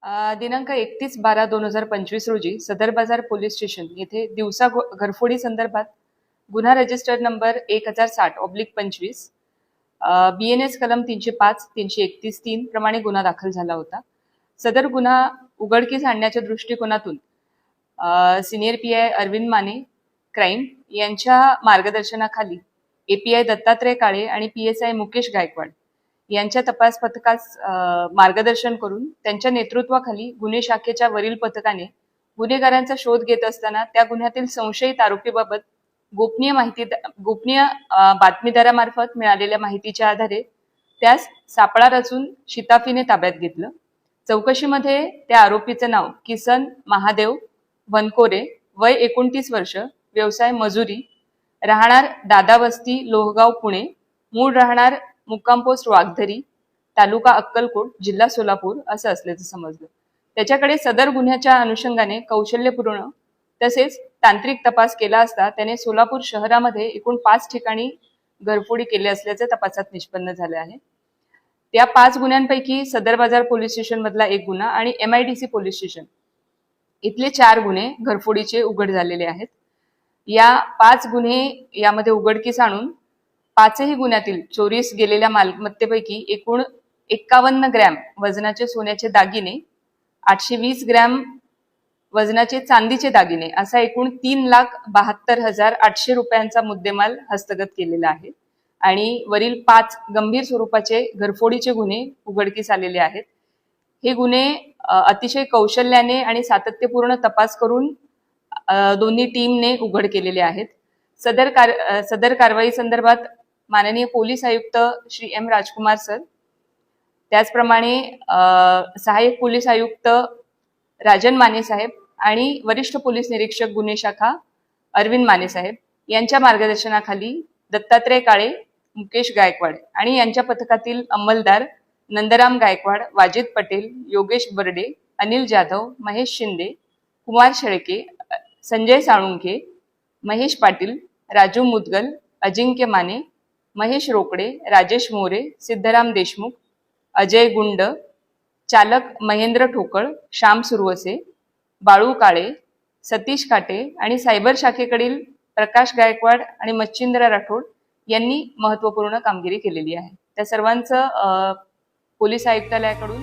दिनांक 31/12/2025 रोजी सदर बाजार पोलीस स्टेशन येथे दिवसा घरफोडी संदर्भात गुन्हा रजिस्टर नंबर 1060/25 BNS कलम 305 331-3 प्रमाणे गुन्हा दाखल झाला होता। सदर गुन्हा उघडकीस आणण्याच्या दृष्टिकोनातून senior PI Arvind Mane crime यांच्या मार्गदर्शनाखाली API दत्तात्रय काळे आणि PSI मुकेश गायकवाड यांच्या तपास पथकास मार्गदर्शन करून त्यांच्या नेतृत्वाखाली गुन्हे शाखेच्या वरील पथकाने गुन्हेगारांचा शोध घेत असताना त्या गुन्ह्यातील संशयित आरोपीबाबत गोपनीय बातमीदारामार्फत मिळालेल्या माहितीच्या आधारे त्यास सापळा रचून शिताफीने ताब्यात घेतलं। चौकशीमध्ये त्या आरोपीचं नाव किसन महादेव वनकोरे, वय 29 वर्ष, व्यवसाय मजुरी, राहणार दादावस्ती लोहगाव पुणे, मूळ राहणार मुक्काम पोस्ट वाघधरी, तालुका अक्कलकोट, जिल्हा सोलापूर असं असल्याचं समजलं। त्याच्याकडे सदर गुन्ह्याच्या अनुषंगाने कौशल्यपूर्ण तसेच तांत्रिक तपास केला असता त्याने सोलापूर शहरामध्ये एकूण 5 ठिकाणी घरफोडी केली असल्याचे तपासात निष्पन्न झाले आहे। त्या 5 गुन्ह्यांपैकी सदर बाजार पोलीस स्टेशन मधला एक गुन्हा आणि MIDC पोलीस स्टेशन इथले 4 गुन्हे घरफोडीचे उघड झालेले आहेत। या 5 गुन्हे यामध्ये उघडकीस आणून 5ही गुन्ह्यातील चोरीस गेलेल्या मालमत्तेपैकी एकूण 51 ग्रॅम वजनाचे सोन्याचे दागिने, 820 ग्रॅम वजनाचे चांदीचे दागिने असा एकूण 3,72,800 रुपयांचा मुद्देमाल हस्तगत केलेला आहे आणि वरील 5 गंभीर स्वरूपाचे घरफोडीचे गुन्हे उघडकीस आलेले आहेत। हे गुन्हे अतिशय कौशल्याने आणि सातत्यपूर्ण तपास करून दोन्ही टीमने उघड केलेले आहेत। सदर कारवाई संदर्भात माननीय पोलीस आयुक्त श्री M राजकुमार सर, त्याचप्रमाणे सहाय्यक पोलीस आयुक्त राजन माने साहेब आणि वरिष्ठ पोलीस निरीक्षक गुन्हे शाखा अरविंद माने साहेब यांच्या मार्गदर्शनाखाली दत्तात्रय काळे, मुकेश गायकवाड आणि यांच्या पथकातील अंमलदार नंदराम गायकवाड, वाजिद पटेल, योगेश बर्डे, अनिल जाधव, महेश शिंदे, कुमार शेळके, संजय साळुंखे, महेश पाटील, राजू मुदगल, अजिंक्य माने, महेश रोकडे, राजेश मोरे, सिद्धराम देशमुख, अजय गुंड, चालक महेंद्र ठोकळ, श्याम सुरवसे, बाळू काळे, सतीश काटे आणि सायबर शाखेकडील प्रकाश गायकवाड आणि मच्छिंद्र राठोड यांनी महत्त्वपूर्ण कामगिरी केलेली आहे। त्या सर्वांचं पोलीस आयुक्तालयाकडून